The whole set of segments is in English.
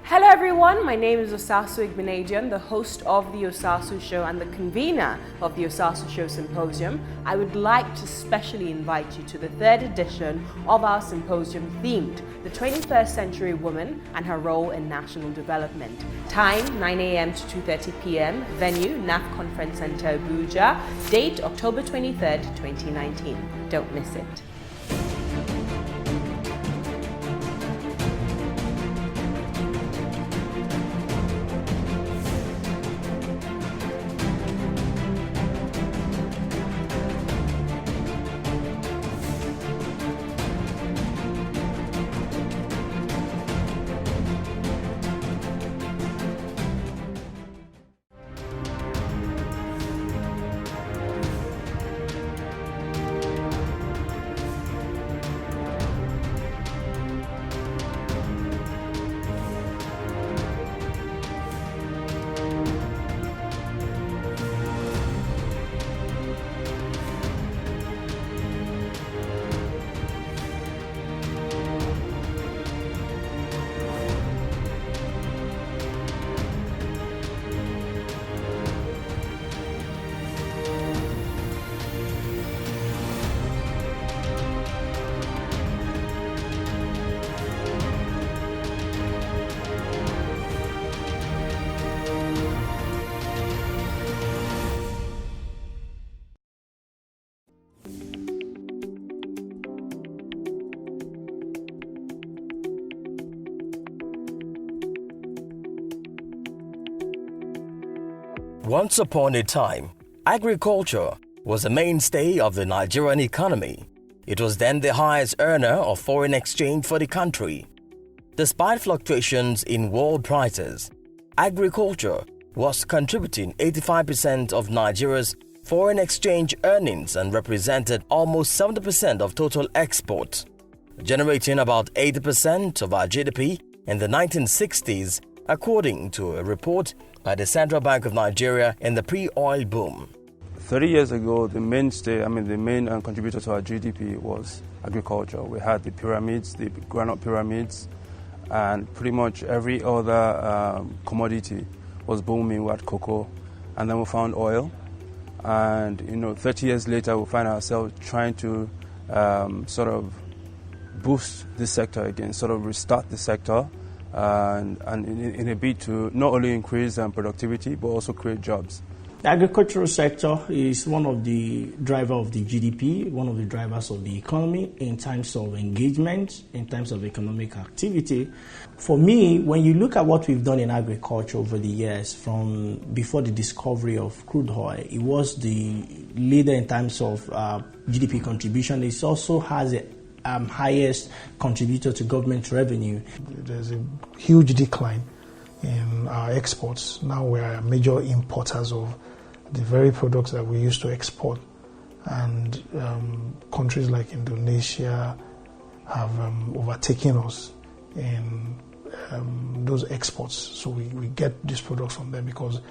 Hello everyone, my name is Osasu, the host of the Osasu Show and the convener of the Osasu Show Symposium. I would like to specially invite you to the third edition of our symposium themed the 21st Century Woman and Her Role in National Development. Time 9 a.m. to 2:30 p.m. Venue NAF Conference Center Abuja. Date October 23rd, 2019. Don't miss it. Once upon a time, agriculture was a mainstay of the Nigerian economy. It was then the highest earner of foreign exchange for the country. Despite fluctuations in world prices, agriculture was contributing 85% of Nigeria's foreign exchange earnings and represented almost 70% of total exports, generating about 80% of our GDP in the 1960s, according to a report by the Central Bank of Nigeria in the pre-oil boom. 30 years ago, the main contributor to our GDP was agriculture. We had the pyramids, the granite pyramids, and pretty much every other commodity was booming. We had cocoa, and then we found oil. And 30 years later, we find ourselves trying to sort of boost this sector again, sort of restart the sector. And in a bid to not only increase productivity but also create jobs. The agricultural sector is one of the drivers of the GDP, one of the drivers of the economy in terms of engagement, in terms of economic activity. For me, when you look at what we've done in agriculture over the years, from before the discovery of crude oil, it was the leader in terms of GDP contribution. It also has a highest contributor to government revenue. There's a huge decline in our exports. Now we are major importers of the very products that we used to export. And countries like Indonesia have overtaken us in those exports. So we get these products from them because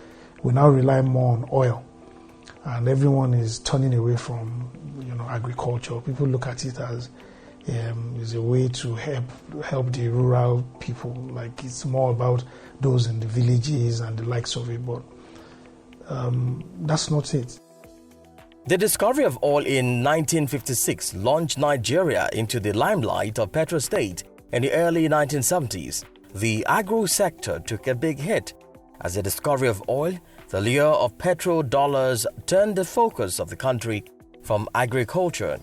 we now rely more on oil. And everyone is turning away from agriculture. People look at it as is a way to help the rural people. Like it's more about those in the villages and the likes of it, but that's not it. The discovery of oil in 1956 launched Nigeria into the limelight of petrostate in the early 1970s. The agro sector took a big hit. As the discovery of oil, the lure of petrodollars turned the focus of the country from agriculture.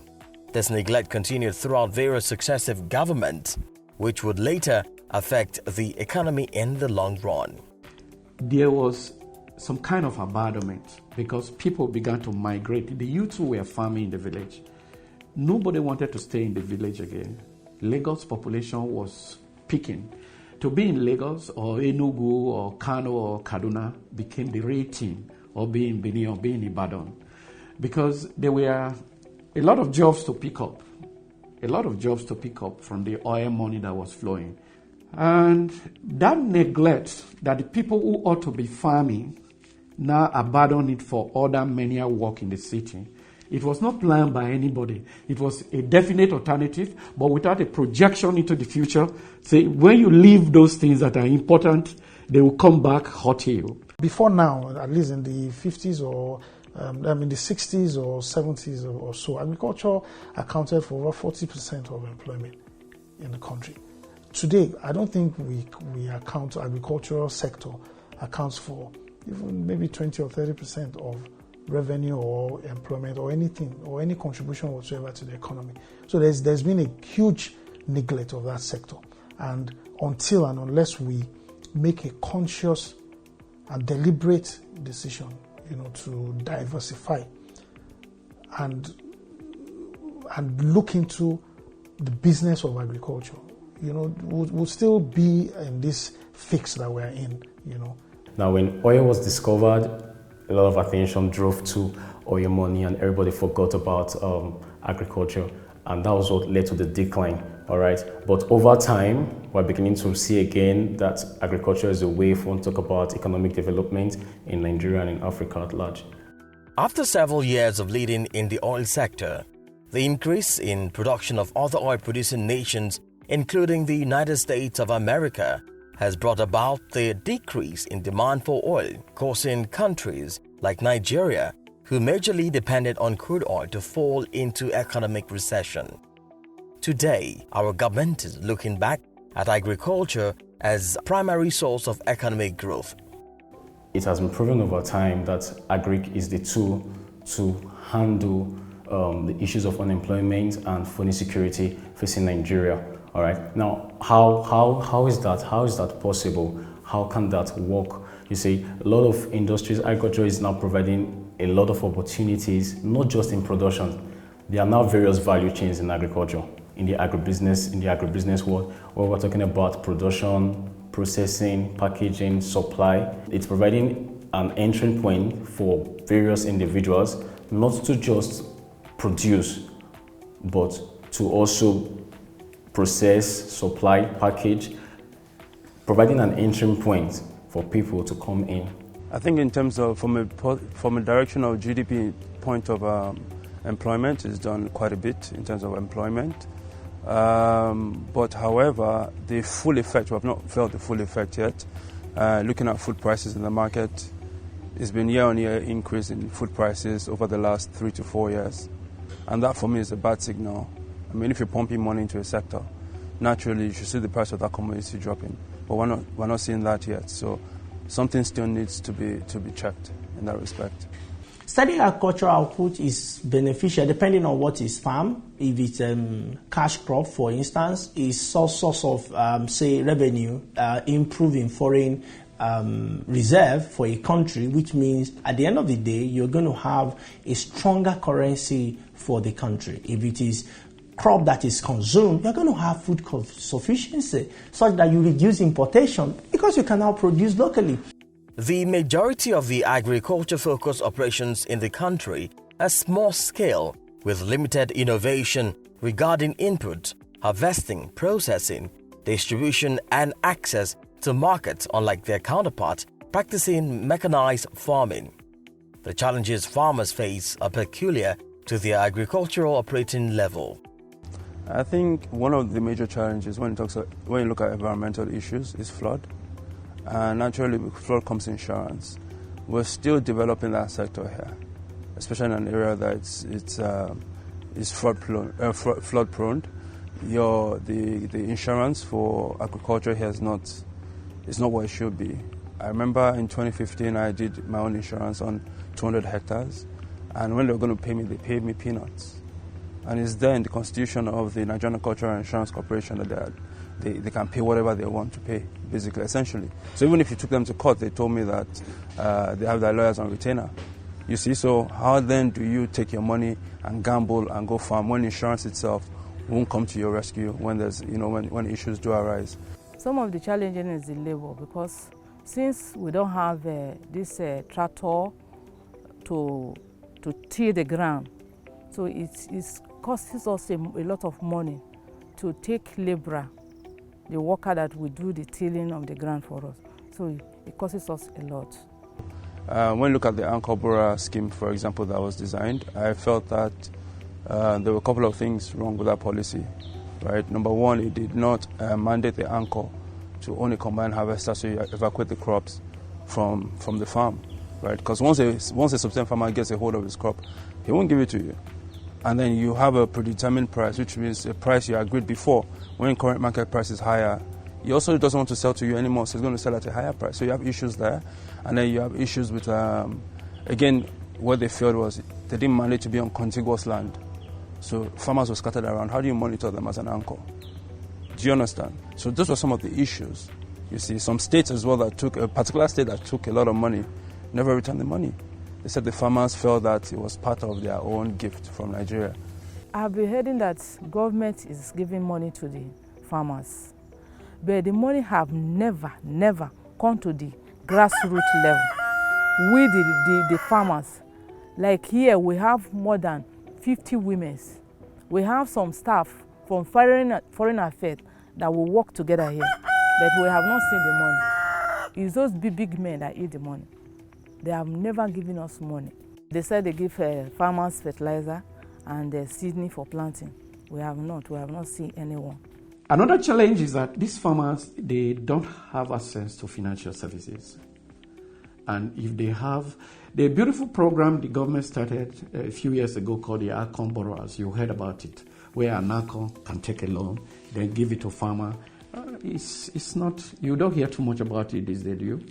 This neglect continued throughout various successive governments, which would later affect the economy in the long run. There was some kind of abandonment because people began to migrate. The youths who were farming in the village, nobody wanted to stay in the village again. Lagos population was peaking. To be in Lagos or Enugu or Kano or Kaduna became the rating, or being Benin or being Ibadan, because there were a lot of jobs to pick up from the oil money that was flowing. And that neglect that the people who ought to be farming now abandon it for other menial work in the city It was not planned by anybody. It was a definite alternative, but without a projection into the future. Say, when you leave those things that are important, they will come back hurt you. Before now, at least in the 50s or the 60s or 70s or so, agriculture accounted for over 40% of employment in the country. Today, I don't think we account, agricultural sector accounts for even maybe 20 or 30% of revenue or employment or anything or any contribution whatsoever to the economy. So there's been a huge neglect of that sector. And until and unless we make a conscious and deliberate decision, to diversify and look into the business of agriculture, we'll still be in this fix that we're in, Now, when oil was discovered, a lot of attention drove to oil money and everybody forgot about agriculture, and that was what led to the decline, all right? But over time, we're beginning to see again that agriculture is a way for one to talk about economic development in Nigeria and in Africa at large. After several years of leading in the oil sector, the increase in production of other oil-producing nations, including the United States of America, has brought about the decrease in demand for oil, causing countries like Nigeria, who majorly depended on crude oil, to fall into economic recession. Today, our government is looking back at agriculture as a primary source of economic growth. It has been proven over time that agric is the tool to handle the issues of unemployment and food insecurity facing Nigeria. All right. Now, how is that? How is that possible? How can that work? You see, a lot of industries, agriculture is now providing a lot of opportunities, not just in production. There are now various value chains in agriculture, in the agribusiness world, where we're talking about production, processing, packaging, supply. It's providing an entry point for various individuals, not to just produce, but to also process, supply, package, providing an entry point for people to come in. I think in terms of from a direction of GDP point of employment, it's done quite a bit in terms of employment. But however, the full effect, we have not felt the full effect yet. Looking at food prices in the market, it's been year-on-year increase in food prices over the last 3 to 4 years. And that for me is a bad signal. I mean, if you're pumping money into a sector, naturally you should see the price of that commodity dropping. But we're not seeing that yet. So something still needs to be checked in that respect. Steady agricultural output is beneficial depending on what is farmed. If it's cash crop, for instance, is source of revenue, improving foreign reserve for a country, which means at the end of the day you're going to have a stronger currency for the country. If it is crop that is consumed, you're going to have food sufficiency such that you reduce importation because you can now produce locally. The majority of the agriculture-focused operations in the country are small scale with limited innovation regarding input, harvesting, processing, distribution and access to markets, unlike their counterparts practicing mechanized farming. The challenges farmers face are peculiar to the agricultural operating level. I think one of the major challenges when you look at environmental issues is flood. Naturally, with flood comes insurance. We're still developing that sector here, especially in an area that is flood prone. The insurance for agriculture here is not what it should be. I remember in 2015 I did my own insurance on 200 hectares, and when they were going to pay me, they paid me peanuts. And it's there in the constitution of the Nigerian Agricultural Insurance Corporation that they can pay whatever they want to pay, basically, essentially. So even if you took them to court, they told me that they have their lawyers on retainer. You see, so how then do you take your money and gamble and go farm when insurance itself won't come to your rescue when there's, when issues do arise? Some of the challenging is the labor, because since we don't have this tractor to till the ground, so it costs us a lot of money to take labor, the worker that will do the tilling of the ground for us. So it costs us a lot. When you look at the Anchor Borough scheme, for example, that was designed, I felt that there were a couple of things wrong with that policy. Right? Number one, it did not mandate the anchor to own a combined harvester, so you evacuate the crops from the farm. Right? Because once a subsistence farmer gets a hold of his crop, he won't give it to you. And then you have a predetermined price, which means a price you agreed before. When current market price is higher, he also doesn't want to sell to you anymore, so he's going to sell at a higher price. So you have issues there. And then you have issues with, again, what they felt was they didn't manage to be on contiguous land. So farmers were scattered around. How do you monitor them as an anchor? Do you understand? So those were some of the issues. You see, some states as well that took, a particular state that took a lot of money, never returned the money. They said the farmers felt that it was part of their own gift from Nigeria. I've been hearing that government is giving money to the farmers, but the money have never come to the grassroots level. We, the farmers, like here we have more than 50 women. We have some staff from foreign affairs that will work together here, but we have not seen the money. It's those big men that eat the money. They have never given us money. They said they give farmers fertilizer and seedling for planting. We have not seen anyone. Another challenge is that these farmers, they don't have access to financial services. And if they have, the beautiful program the government started a few years ago called the Agro Borrowers, you heard about it, where an anchor can take a loan, then give it to a farmer. It's not, you don't hear too much about it these days, do you?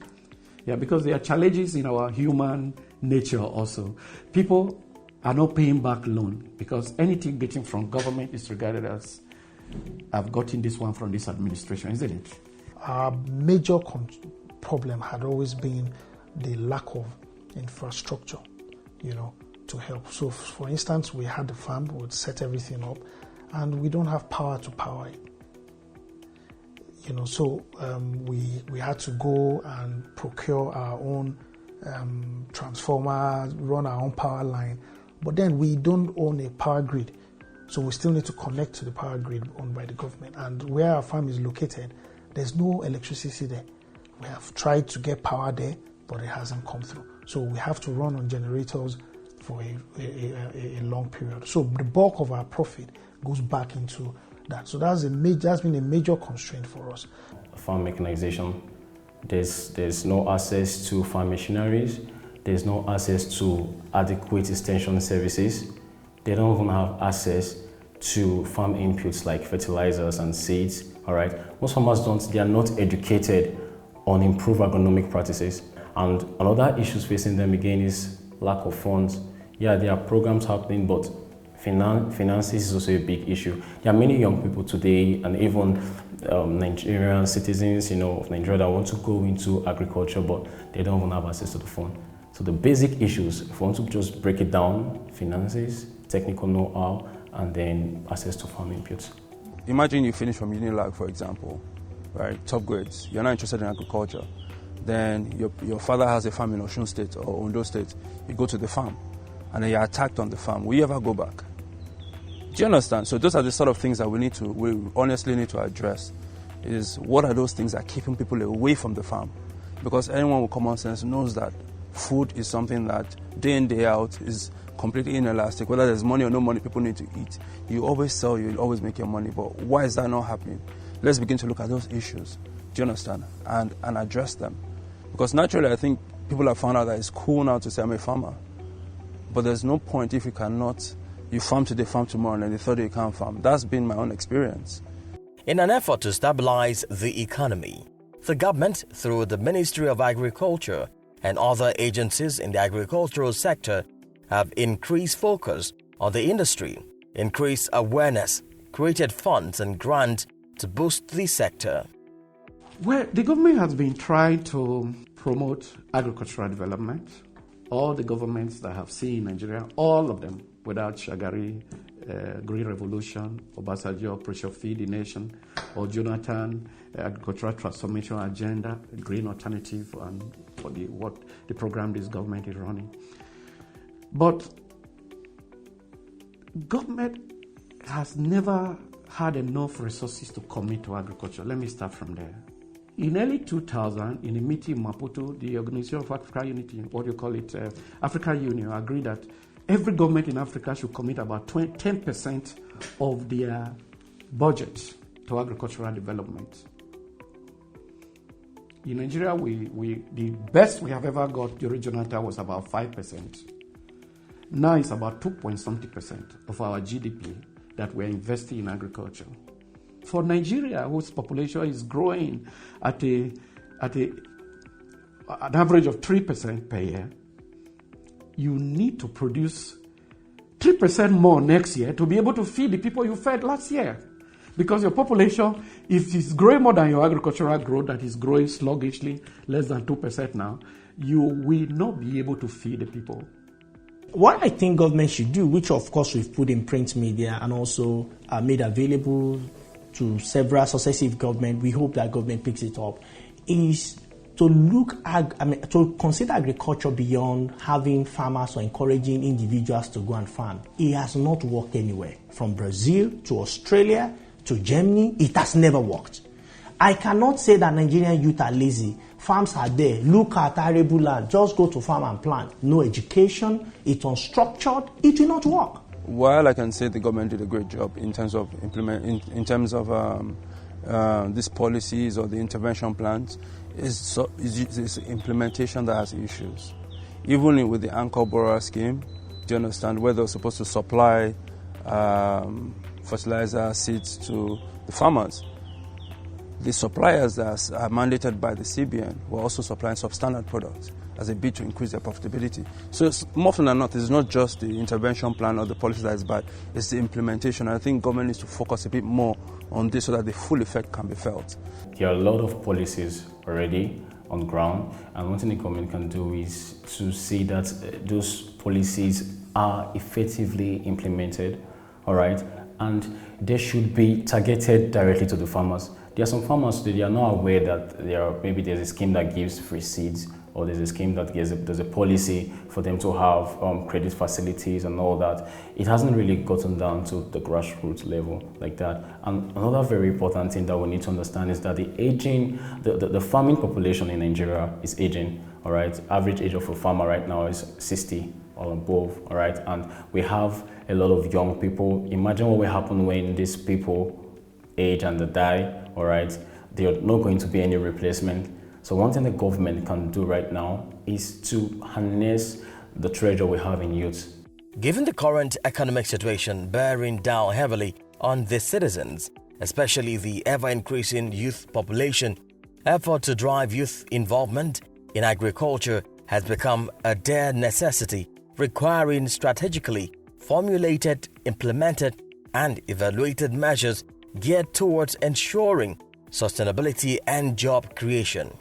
Yeah, because there are challenges in our human nature also. People are not paying back loan because anything getting from government is regarded as, I've gotten this one from this administration, isn't it? Our major problem had always been the lack of infrastructure, to help. So, for instance, we had the farm, we would set everything up, and we don't have power to power it. So we had to go and procure our own transformer, run our own power line. But then we don't own a power grid. So we still need to connect to the power grid owned by the government. And where our farm is located, there's no electricity there. We have tried to get power there, but it hasn't come through. So we have to run on generators for a long period. So the bulk of our profit goes back into that. So that's been a major constraint for us. Farm mechanization, there's no access to farm machineries, there's no access to adequate extension services. They don't even have access to farm inputs like fertilizers and seeds. All right, most farmers they are not educated on improved agronomic practices. And another issue facing them again is lack of funds. Yeah, there are programs happening, but finances is also a big issue. There are many young people today, and even Nigerian citizens, of Nigeria that want to go into agriculture, but they don't even have access to the fund. So the basic issues, if you want to just break it down, finances, technical know-how, and then access to farm inputs. Imagine you finish from Unilag, for example, right? Top grades. You're not interested in agriculture. Then your father has a farm in Osun State or Ondo State. You go to the farm, and then you're attacked on the farm. Will you ever go back? Do you understand? So those are the sort of things that we honestly need to address. Is what are those things that are keeping people away from the farm? Because anyone with common sense knows that food is something that day in, day out is completely inelastic. Whether there's money or no money, people need to eat. You always sell, you always make your money. But why is that not happening? Let's begin to look at those issues. Do you understand? And address them. Because naturally, I think people have found out that it's cool now to say I'm a farmer. But there's no point if you farm today, farm tomorrow, and then the third day you can't farm. That's been my own experience. In an effort to stabilize the economy, the government, through the Ministry of Agriculture and other agencies in the agricultural sector, have increased focus on the industry, increased awareness, created funds and grants to boost the sector. Well, the government has been trying to promote agricultural development. All the governments that have seen Nigeria, all of them, without Shagari, Green Revolution, Obasanjo, Operation Feed the Nation, or Jonathan, Agricultural Transformation Agenda, Green Alternative, and for the program this government is running. But government has never had enough resources to commit to agriculture. Let me start from there. In early 2000, in a meeting in Maputo, the Organization of African Unity, what you call it, African Union, agreed that every government in Africa should commit about 10% of their budget to agricultural development. In Nigeria, the best we have ever got during Jonathan was about 5%. Now it's about 2.something% of our GDP that we're investing in agriculture. For Nigeria, whose population is growing at an average of 3% per year, you need to produce 3% more next year to be able to feed the people you fed last year. Because your population, if it's growing more than your agricultural growth, that is growing sluggishly, less than 2% now, you will not be able to feed the people. What I think government should do, which of course we've put in print media and also made available to several successive governments, we hope that government picks it up, is to to consider agriculture beyond having farmers or encouraging individuals to go and farm. It has not worked anywhere. From Brazil to Australia to Germany, it has never worked. I cannot say that Nigerian youth are lazy. Farms are there. Look at arable land. Just go to farm and plant. No education. It's unstructured. It will not work. While I can say the government did a great job in terms of these policies or the intervention plans, it's implementation that has issues. Even with the anchor borrower scheme, do you understand where they're supposed to supply fertilizer, seeds to the farmers? The suppliers that are mandated by the CBN were also supplying substandard products as a bid to increase their profitability. So more often than not, it's not just the intervention plan or the policy that is bad, it's the implementation. I think government needs to focus a bit more on this so that the full effect can be felt. There are a lot of policies already on ground, and one thing the government can do is to see that those policies are effectively implemented, all right? And they should be targeted directly to the farmers. There are some farmers today, they are not aware that maybe there's a scheme that gives free seeds, or there's a scheme that there's a policy for them to have credit facilities and all that. It hasn't really gotten down to the grassroots level like that. And another very important thing that we need to understand is that the farming population in Nigeria is aging, all right? Average age of a farmer right now is 60 or above, all right? And we have a lot of young people. Imagine what will happen when these people age and they die, all right? There are not going to be any replacement. So one thing the government can do right now is to harness the treasure we have in youth. Given the current economic situation bearing down heavily on the citizens, especially the ever-increasing youth population, effort to drive youth involvement in agriculture has become a dire necessity, requiring strategically formulated, implemented, and evaluated measures geared towards ensuring sustainability and job creation.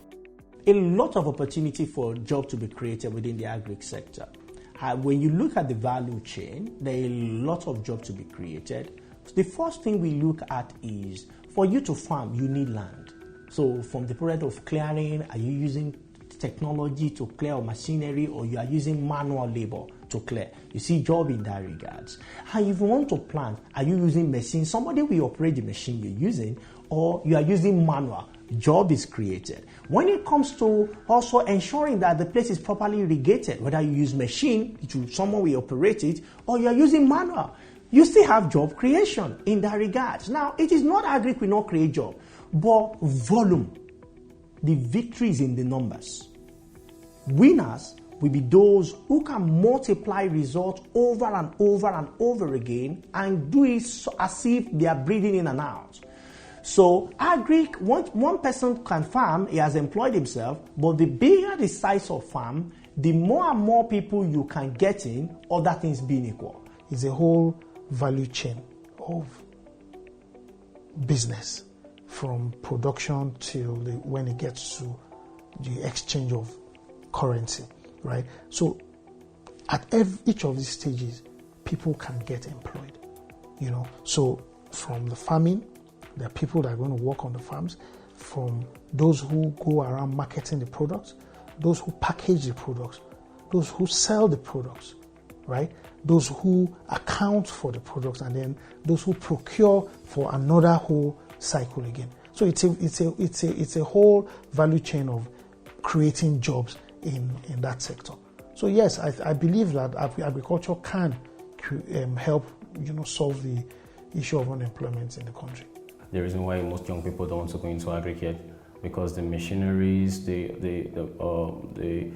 A lot of opportunity for jobs to be created within the agri sector. When you look at the value chain, there are a lot of jobs to be created. The first thing we look at is, for you to farm, you need land. So from the point of clearing, are you using technology to clear, or machinery, or you are using manual labor to clear? You see job in that regards. And if you want to plant, are you using machine? Somebody will operate the machine you're using, or you are using manual. Job is created. When it comes to also ensuring that the place is properly irrigated, whether you use machine, someone will operate it, or you are using manual, you still have job creation in that regards. Now, it is not agri will not create job, but volume. The victory is in the numbers. Winners will be those who can multiply results over and over and over again and do it as if they are breathing in and out. So agri, one person can farm, he has employed himself, but the bigger the size of farm, the more and more people you can get in, other things being equal. It's a whole value chain of business, from production till when it gets to the exchange of currency, right? So at each of these stages, people can get employed, So from the farming, there are people that are going to work on the farms, from those who go around marketing the products, those who package the products, those who sell the products, right? Those who account for the products, and then those who procure for another whole cycle again. So it's a whole value chain of creating jobs in that sector. So yes, I believe that agriculture can help solve the issue of unemployment in the country. The reason why most young people don't want to go into agri yet, because the machineries, the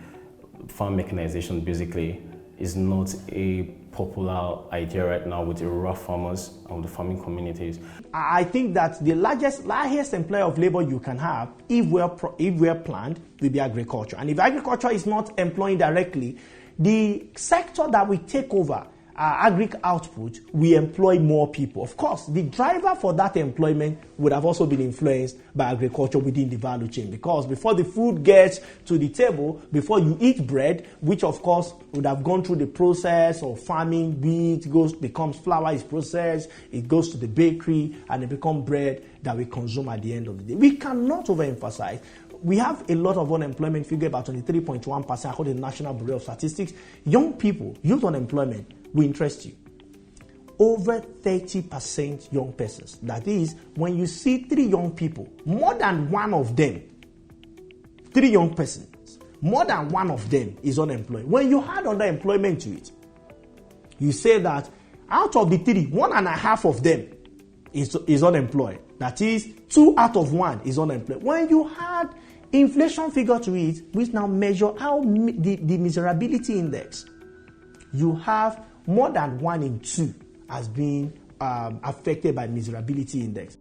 farm mechanization basically is not a popular idea right now with the rural farmers and the farming communities. I think that the largest employer of labor you can have, if we're planned, will be agriculture. And if agriculture is not employing directly, the sector that we take over, agri output, we employ more people. Of course, the driver for that employment would have also been influenced by agriculture within the value chain, because before the food gets to the table, before you eat bread, which of course would have gone through the process of farming, wheat becomes flour, is processed, it goes to the bakery, and it becomes bread that we consume at the end of the day. We cannot overemphasize. We have a lot of unemployment figure, about 23.1% according to the National Bureau of Statistics. Young people, youth unemployment will interest you. Over 30% young persons. That is, when you see 3 young people, more than one of them, 3 young persons, more than one of them is unemployed. When you add underemployment to it, you say that out of the 3, 1.5 of them is unemployed. That is, 2 out of 1 is unemployed. When you add inflation figure to it, which now measure how the miserability index, you have more than 1 in 2 has been affected by miserability index.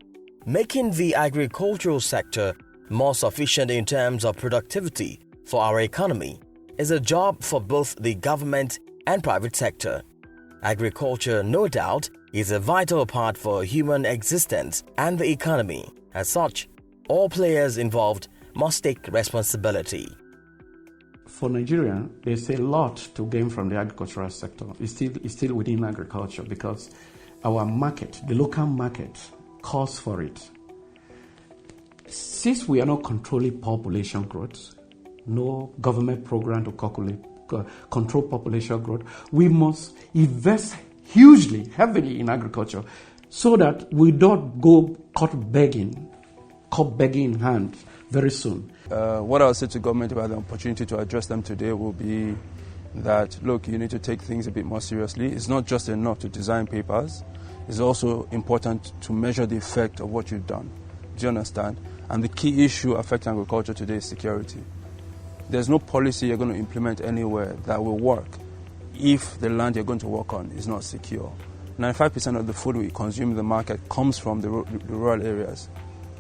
Making the agricultural sector more sufficient in terms of productivity for our economy is a job for both the government and private sector. Agriculture, no doubt, is a vital part for human existence and the economy. As such, all players involved must take responsibility. For Nigeria, there's a lot to gain from the agricultural sector. It's still within agriculture, because our market, the local market, calls for it. Since we are not controlling population growth, no government program to control population growth, we must invest hugely, heavily in agriculture, so that we don't go caught begging in hand very soon. What I'll say to government about the opportunity to address them today will be that, look, you need to take things a bit more seriously. It's not just enough to design papers. It's also important to measure the effect of what you've done. Do you understand? And the key issue affecting agriculture today is security. There's no policy you're going to implement anywhere that will work if the land you're going to work on is not secure. 95% of the food we consume in the market comes from the rural areas,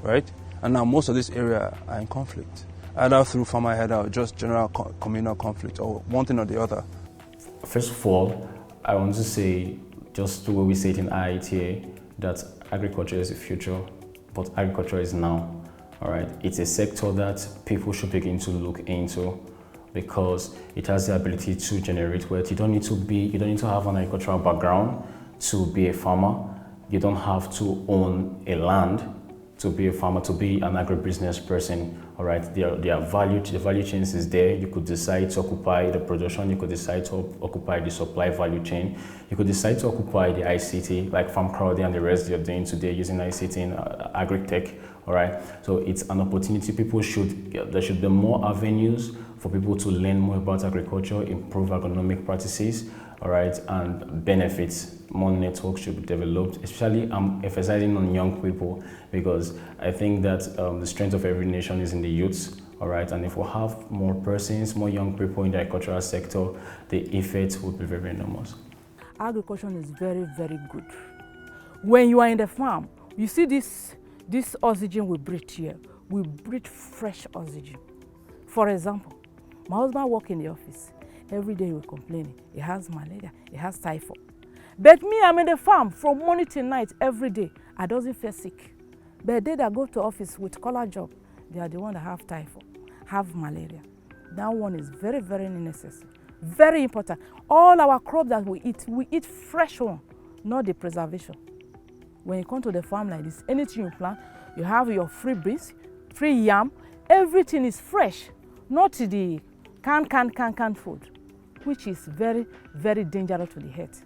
right? And now most of this area are in conflict, either through farmer head or just general communal conflict, or one thing or the other. First of all, I want to say, just the way we say it in IITA, that agriculture is the future, but agriculture is now. All right, it's a sector that people should begin to look into, because it has the ability to generate wealth. You don't need to have an agricultural background to be a farmer. You don't have to own a land to be a farmer, to be an agribusiness person. All right, the value chains is there. You could decide to occupy the production. You could decide to occupy the supply value chain. You could decide to occupy the ICT, like farm crowding and the rest you're doing today using ICT in agri-tech. All right, so it's an opportunity. There should be more avenues for people to learn more about agriculture, improve agronomic practices, all right, and benefits. More networks should be developed, especially I'm emphasizing on young people, because I think that the strength of every nation is in the youths, all right, and if we have more persons, more young people in the agricultural sector, the effect would be very, very enormous. Agriculture is very, very good. When you are in the farm, you see this oxygen we breathe here, we breathe fresh oxygen. For example, my husband works in the office. Every day he will complain. He has malaria, he has typhoid. But me, I'm in the farm from morning till night every day. I doesn't feel sick. But they that go to office with collar job, they are the one that have typhoid, have malaria. That one is very, very necessary, very important. All our crops that we eat fresh one, not the preservation. When you come to the farm like this, anything you plant, you have your free beans, free yam, everything is fresh, not the canned food, which is very, very dangerous to the health.